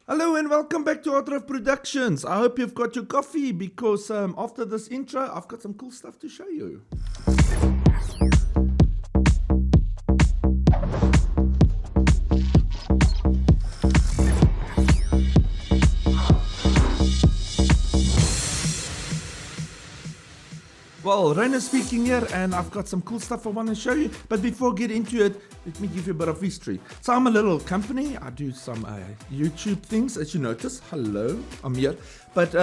Hello and welcome back to Harddrive Productions. I hope you've got your coffee because after this intro, I've got some cool stuff to show you. Well, Rainer speaking here, and I've got some cool stuff I want to show you. But before I get into it, let me give you a bit of history. So I'm a little company. I do some YouTube things, as you notice. Hello, I'm here. But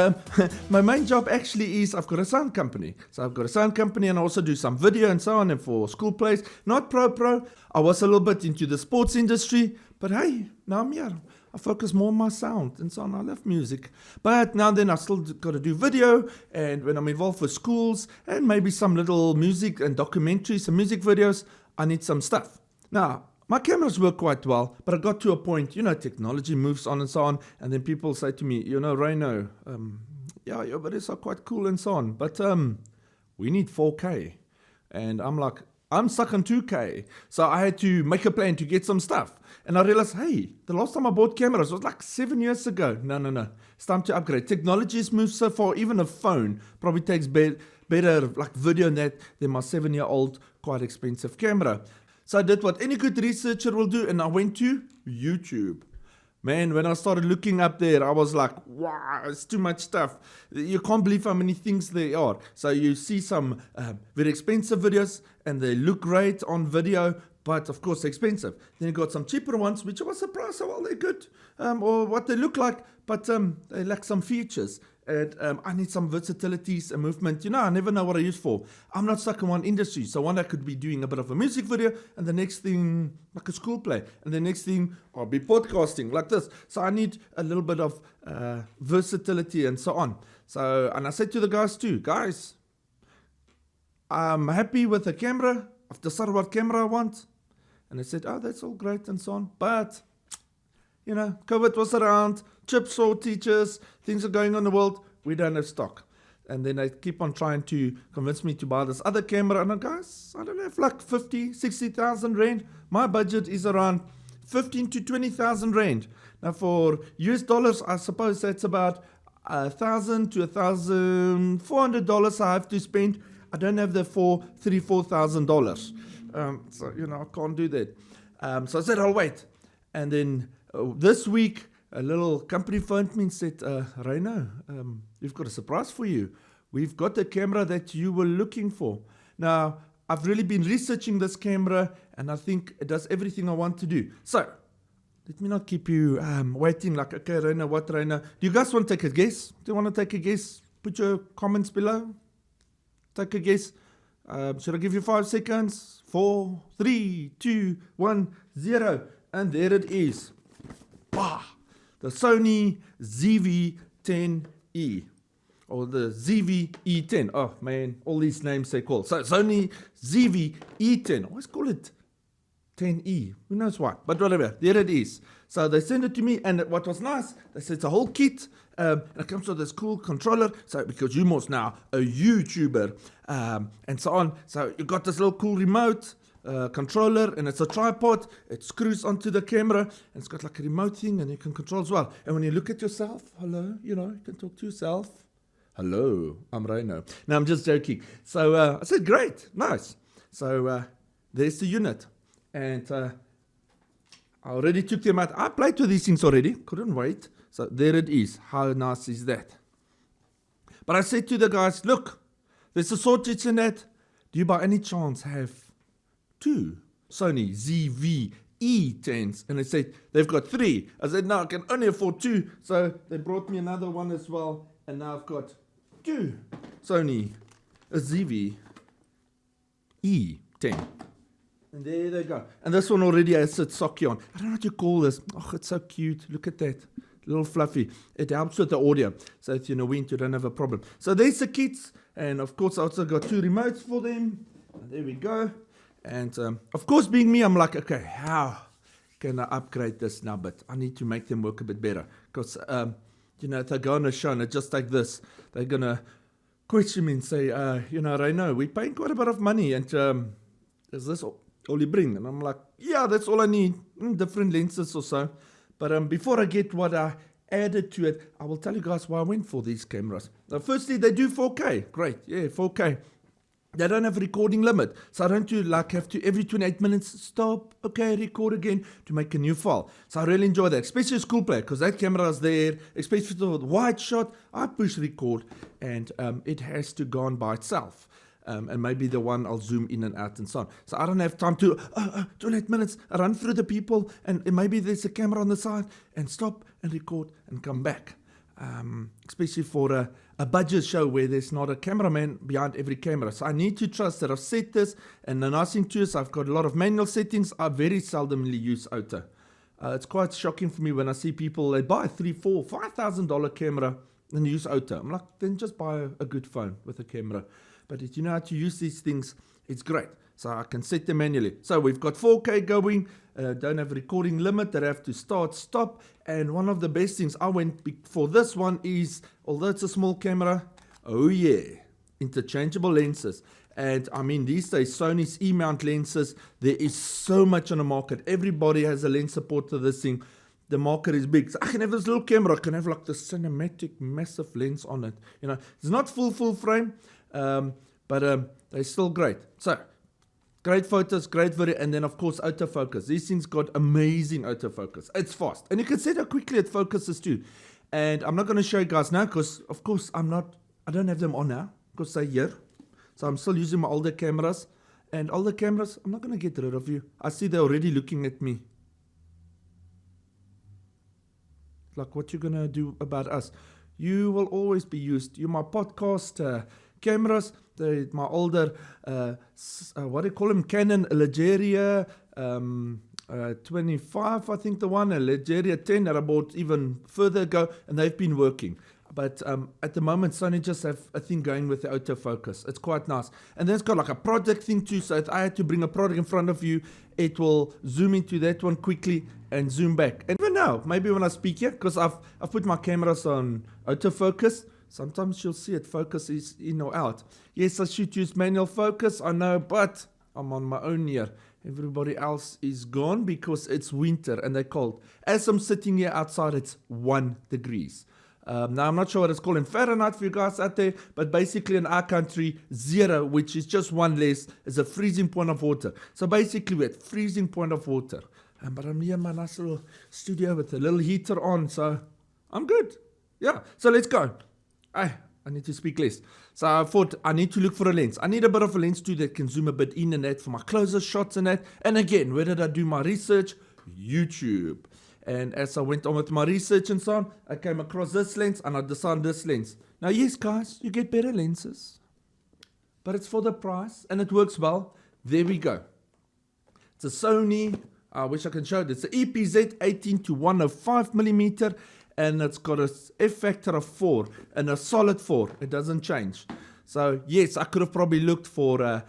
my main job actually is I've got a sound company. So I've got a sound company and I also do some video and so on and for school plays. Not pro. I was a little bit into the sports industry, but hey, now I'm here. I focus more on my sound and so on. I love music. But now and then I've still got to do video, and when I'm involved with schools and maybe some little music and documentaries, some music videos, I need some stuff. Now, my cameras work quite well, but I got to a point, technology moves on and so on, and then people say to me, Reno, your videos are quite cool and so on, but we need 4K. And I'm like, I'm stuck on 2K. So I had to make a plan to get some stuff. And I realized, hey, the last time I bought cameras was like 7 years ago. No. It's time to upgrade. Technology has moved so far. Even a phone probably takes better like video than my 7-year-old, quite expensive camera. So I did what any good researcher will do, and I went to YouTube. Man, when I started looking up there, I was like, wow, it's too much stuff. You can't believe how many things there are. So you see some very expensive videos, and they look great on video, but of course they're expensive. Then you got some cheaper ones, which I was surprised how well they're good, or what they look like, but they lack some features. And I need some versatilities and movement. I never know what I use for. I'm not stuck in one industry. So one I could be doing a bit of a music video, and the next thing like a school play, and the next thing I'll be podcasting like this. So I need a little bit of versatility and so on. So, and I said to the guys too, guys, I'm happy with the camera. I've decided what camera I want. And they said, oh, that's all great and so on. But COVID was around, chip shortages, things are going on in the world, we don't have stock. And then they keep on trying to convince me to buy this other camera. And I go, guys, I don't have like 50, 60,000 Rand. My budget is around 15 to 20,000 Rand. Now for US dollars, I suppose that's about $1,000 to $1,400 I have to spend. I don't have the $4,000. So, I can't do that. So I said, I'll wait. And then this week, a little company phoned me and said, Reino, we've got a surprise for you. We've got the camera that you were looking for. Now, I've really been researching this camera, and I think it does everything I want to do. So, let me not keep you waiting like, okay, Reino, what Reino? Do you guys want to take a guess? Do you want to take a guess? Put your comments below. Take a guess. Should I give you 5 seconds? 4, 3, 2, 1, 0. And there it is. Wow. The Sony ZV-10E. Or the ZVE10. Oh man, all these names they call. So Sony ZV-E10. I always call it 10E. Who knows why? But whatever. There it is. So they sent it to me, and what was nice, they said it's a whole kit. And it comes with this cool controller. So because you're most now a YouTuber, and so on. So you got this little cool remote controller, and it's a tripod. It screws onto the camera, and it's got like a remote thing, and you can control as well. And when you look at yourself, hello, you can talk to yourself. Hello, I'm Reino. No, I'm just joking. So I said, great, nice. So there's the unit, and I already took them out. I played with these things already, couldn't wait. So there it is. How nice is that? But I said to the guys, look, there's a shortage in that. Do you by any chance have 2 Sony ZV-E10s? And they said, they've got 3. I said, no, I can only afford 2. So they brought me another one as well. And now I've got 2 Sony ZV-E10. And there they go. And this one already has its socket on. I don't know what you call this. Oh, it's so cute. Look at that. Little fluffy. It helps with the audio. So if you're in a wind, you don't have a problem. So there's the kits. And of course, I also got 2 remotes for them. And there we go. And of course, being me, I'm like, okay, how can I upgrade this now? But I need to make them work a bit better. Because, if they go on a show and it's just like this, they're going to question me and say, Reino, we're paying quite a bit of money. And is this all you bring? And I'm like, yeah, that's all I need. Different lenses or so. But before I get what I added to it. I will tell you guys why I went for these cameras. Now, firstly, they do 4K. Great, yeah, 4K. They don't have a recording limit, so I don't have to every 28 minutes stop, okay, record again to make a new file. So I really enjoy that, especially as school play, because that camera is there, especially for the wide shot. I push record, and it has to go on by itself. And maybe the one I'll zoom in and out and so on. So I don't have time to 28 minutes, I run through the people, and maybe there's a camera on the side, and stop and record and come back. Especially for a budget show where there's not a cameraman behind every camera. So I need to trust that I've set this, and the nice thing too is I've got a lot of manual settings. I very seldomly use auto. It's quite shocking for me when I see people, they buy a $3,000, $4,000, $5,000 camera and use auto. I'm like, then just buy a good phone with a camera. But if you know how to use these things, it's great. So I can set them manually. So we've got 4K going, don't have a recording limit that I have to start, stop. And one of the best things I went for this one is, although it's a small camera, oh yeah, interchangeable lenses. And I mean, these days, Sony's E-mount lenses, there is so much on the market. Everybody has a lens support to this thing. The market is big. So I can have this little camera, I can have like the cinematic massive lens on it. You know, it's not full frame, but they're still great. So great photos, great video, and then of course autofocus. These things got amazing autofocus. It's fast, and you can see how quickly it focuses too. And I'm not going to show you guys now because of course I don't have them on now because they're here. So I'm still using my older cameras, and older cameras, I'm not going to get rid of you. I see they're already looking at me. Like, what you going to do about us? You will always be used. You're my podcast cameras. My older, what do you call them? Canon Legeria 25, I think the one, a Legeria 10 that I bought even further ago, and they've been working. But at the moment, Sony just have a thing going with the autofocus. It's quite nice. And then it's got like a project thing too, so if I had to bring a product in front of you, it will zoom into that one quickly and zoom back. And even now, maybe when I speak here, because I've put my cameras on autofocus, sometimes you'll see it focuses in or out. Yes, I should use manual focus, I know, but I'm on my own here. Everybody else is gone because it's winter and they're cold. As I'm sitting here outside, it's 1 degrees. Now, I'm not sure what it's called in Fahrenheit for you guys out there, but basically in our country, 0, which is just 1 less, is a freezing point of water. So basically, we're at freezing point of water. But I'm here in my nice little studio with a little heater on, so I'm good. Yeah, so let's go. I need to speak less. So I thought I need to look for a lens. I need a bit of a lens too that can zoom a bit in and that for my closer shots and that. And again, where did I do my research? YouTube. And as I went on with my research and so on, I came across this lens and I decided this lens. Now, yes, guys, you get better lenses, but it's for the price and it works well. There we go. It's a Sony, I wish I can show it. It's an EPZ 18-105mm, and it's got a f factor of 4 and a solid 4. It doesn't change. So, yes, I could have probably looked for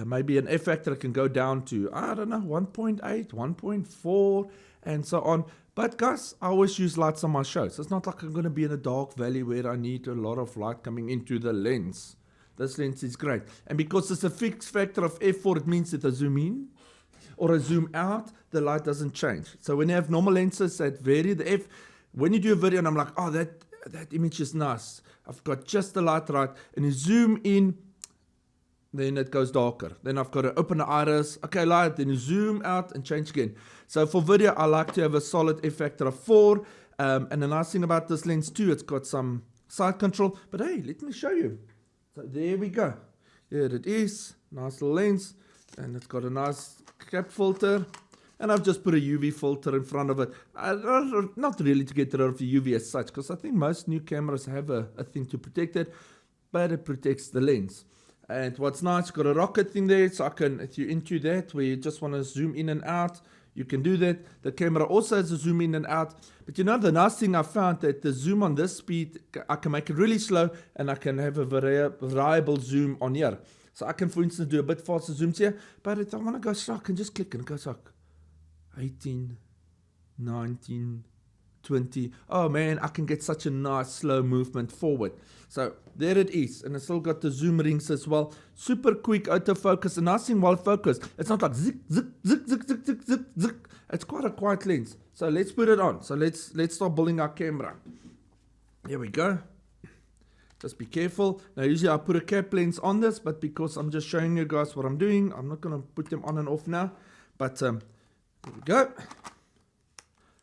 maybe an f factor that can go down to, I don't know, 1.8, 1.4, and so on. But guys, I always use lights on my shows. It's not like I'm going to be in a dark valley where I need a lot of light coming into the lens. This lens is great. And because it's a fixed factor of f4, it means that I zoom in or I zoom out, the light doesn't change. So when you have normal lenses that vary the f, when you do a video and I'm like, oh, that image is nice, I've got just the light right, and you zoom in, then it goes darker. Then I've got to open the iris, okay, light, then you zoom out and change again. So for video, I like to have a solid f factor of 4. And the nice thing about this lens too, it's got some side control. But hey, let me show you. So there we go. Here it is, nice little lens. And it's got a nice cap filter. And I've just put a UV filter in front of it. Not really to get rid of the UV as such, because I think most new cameras have a thing to protect it, but it protects the lens. And what's nice, got a rocket thing there, so I can, if you're into that, where you just want to zoom in and out, you can do that. The camera also has a zoom in and out. But you know, the nice thing I found that the zoom on this speed, I can make it really slow, and I can have a variable zoom on here. So I can, for instance, do a bit faster zooms here, but if I want to go slow, I can just click and it goes like 18, 19, 20. Oh man, I can get such a nice slow movement forward. So there it is, and it's still got the zoom rings as well. Super quick autofocus. And nice thing while focused, it's not like zick, zick, zick, zick, zick, zick, zick, zick. It's quite a quiet lens. So let's put it on. So let's start building our camera. Here we go. Just be careful. Now usually I put a cap lens on this, but because I'm just showing you guys what I'm doing, I'm not going to put them on and off now. But here we go.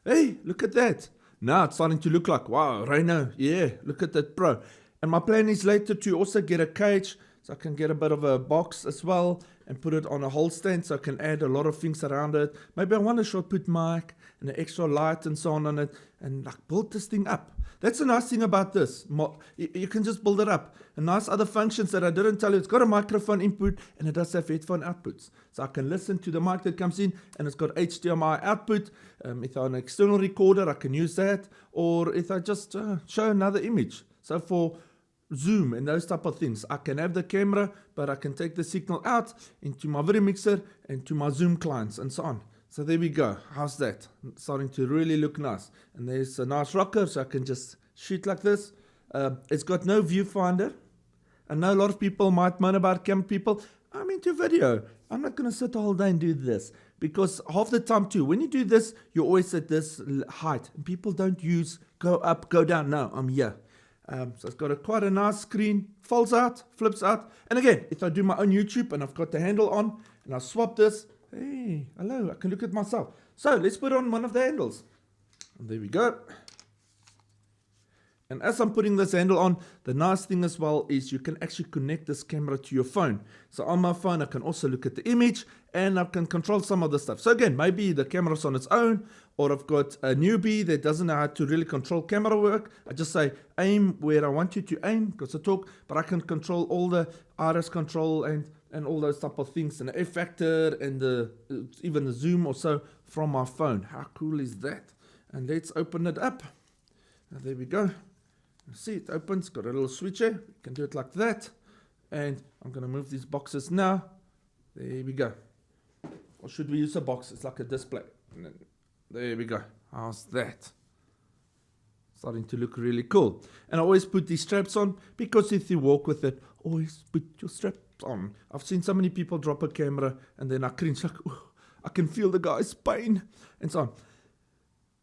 Hey, look at that. Now it's starting to look like, wow, Rhino. Yeah, look at that Pro. And my plan is later to also get a cage, so I can get a bit of a box as well and put it on a whole stand so I can add a lot of things around it. Maybe I want a short put mic and an extra light and so on it and like build this thing up. That's the nice thing about this. You can just build it up. And nice other functions that I didn't tell you. It's got a microphone input and it does have headphone outputs. So I can listen to the mic that comes in and it's got HDMI output. If I'm an external recorder, I can use that. Or if I just show another image. So for Zoom and those type of things, I can have the camera, but I can take the signal out into my video mixer and to my Zoom clients and so on. So there we go. How's that? It's starting to really look nice. And there's a nice rocker, so I can just shoot like this. It's got no viewfinder. I know a lot of people might moan about camera people. I'm into video. I'm not going to sit the whole day and do this. Because half the time too, when you do this, you're always at this height. And people don't use go up, go down. No, I'm here. So it's got quite a nice screen. Folds out, flips out. And again, if I do my own YouTube and I've got the handle on and I swap this, hey, hello, I can look at myself. So let's put on one of the handles. And there we go. And as I'm putting this handle on, the nice thing as well is you can actually connect this camera to your phone. So on my phone, I can also look at the image and I can control some of the stuff. So again, maybe the camera's on its own, or I've got a newbie that doesn't know how to really control camera work. I just say aim where I want you to aim because I talk, but I can control all the iris control and all those type of things, and the F factor and even the zoom or so from my phone. How cool is that? And let's open it up. And there we go. See, it opens, got a little switcher. You can do it like that. And I'm going to move these boxes now. There we go. Or should we use a box? It's like a display. And then, there we go. How's that? Starting to look really cool. And I always put these straps on because if you walk with it, always put your straps on. I've seen so many people drop a camera and then I cringe like, oh, I can feel the guy's pain and so on.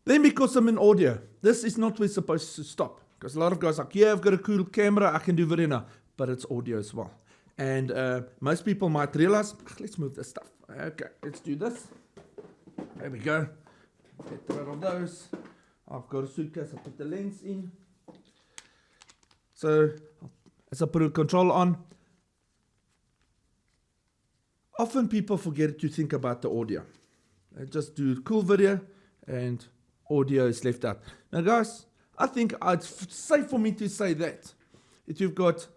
Then because I'm in audio, this is not where it's supposed to stop. Because a lot of guys are like, yeah, I've got a cool camera, I can do video now. But it's audio as well. And most people might realize, let's move this stuff. Okay, let's do this. There we go. Get rid of those. I've got a suitcase, I put the lens in. So, as I put a control on, often people forget to think about the audio. They just do cool video and audio is left out. Now guys, I think it's safe for me to say that if you've got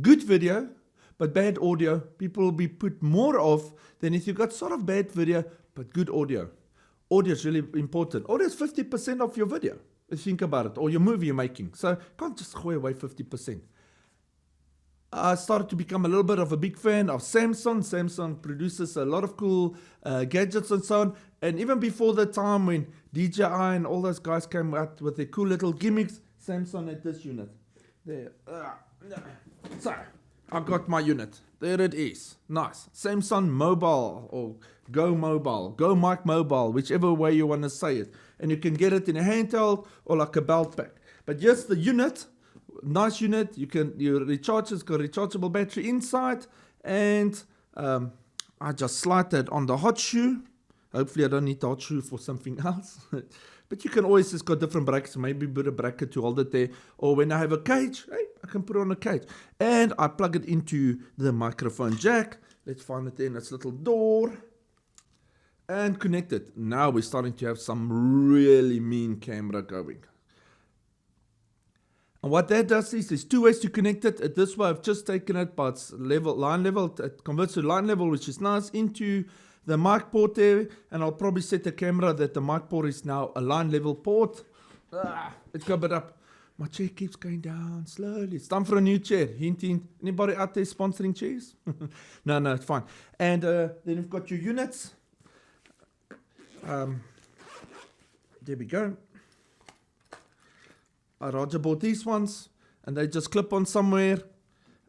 good video but bad audio, people will be put more off than if you've got sort of bad video but good audio. Audio is really important. Audio is 50% of your video, if you think about it, or your movie you're making. So you can't just throw away 50%. I started to become a little bit of a big fan of Samsung. Samsung produces a lot of cool gadgets and so on. And even before the time when DJI and all those guys came out with their cool little gimmicks, Samsung had this unit. There. So, I got my unit. There it is. Nice. Samsung Mobile or Go Mobile, Go Mic Mobile, whichever way you want to say it. And you can get it in a handheld or like a belt pack. But yes, the unit, nice unit. You recharge, it's got a rechargeable battery inside. And I just slide that on the hot shoe. Hopefully I don't need the hot shoe for something else. But you can always just got different brackets. Maybe put a bracket to hold it there. Or when I have a cage, hey, I can put it on a cage. And I plug it into the microphone jack. Let's find it in its little door. And connect it. Now we're starting to have some really mean camera going. And what that does is there's two ways to connect it. At this way I've just taken it by its line level. It converts to line level, which is nice, into the mic port there, and I'll probably set the camera that the mic port is now a line level port. Let's go a bit up. My chair keeps going down slowly. It's time for a new chair. Hint, hint. Anybody out there sponsoring chairs? No, it's fine. And then you've got your units. There we go. I Roger bought these ones, and they just clip on somewhere.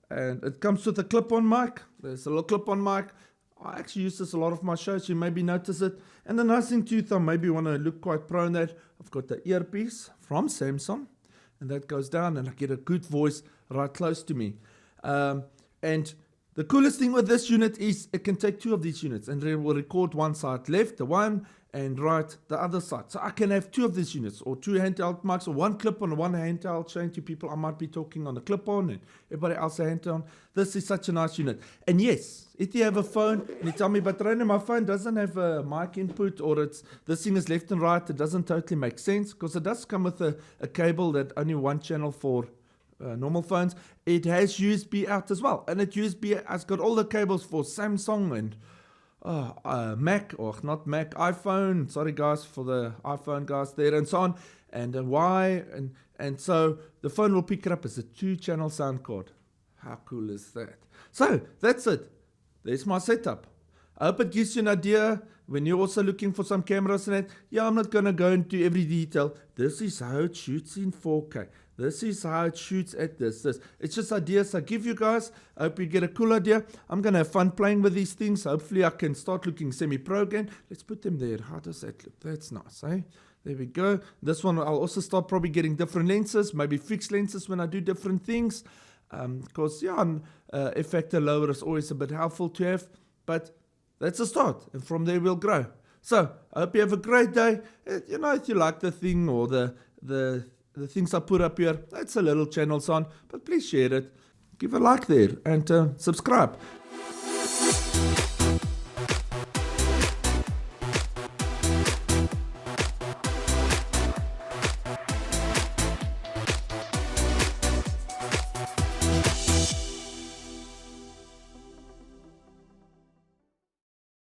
And it comes with a clip-on mic. There's a little clip-on mic. I actually use this a lot of my shows, you maybe notice it. And the nice thing too, if I maybe want to look quite pro in that, I've got the earpiece from Samsung. and that goes down, and I get a good voice right close to me. And the coolest thing with this unit is it can take 2 of these units, and it will record one side left, the one, and right, the other side. So I can have 2 of these units, or 2 handheld mics, or 1 clip-on, one handheld, showing to people I might be talking on the clip-on, and everybody else a handheld. This is such a nice unit. And yes, if you have a phone, and you tell me, but Rainer, my phone doesn't have a mic input, or this thing is left and right, it doesn't totally make sense, because it does come with a cable that only one channel for normal phones. It has USB out as well, and has got all the cables for Samsung and Mac, or not Mac, iPhone. Sorry guys for the iPhone guys there, and so on, and Y, and so the phone will pick it up as a 2-channel sound card. How cool is that? So that's it. There's my setup. I hope it gives you an idea when you're also looking for some cameras and that. Yeah, I'm not going to go into every detail. This is how it shoots in 4K. This is how it shoots at this. It's just ideas I give you guys. I hope you get a cool idea. I'm going to have fun playing with these things. Hopefully I can start looking semi-pro again. Let's put them there. How does that look? That's nice, eh? There we go. This one I'll also start probably getting different lenses, maybe fixed lenses when I do different things. Because, F-factor lower is always a bit helpful to have. But that's a start. And from there we'll grow. So, I hope you have a great day. If you like the thing or the things I put up here, that's a little channel son, but please share it. Give a like there and subscribe.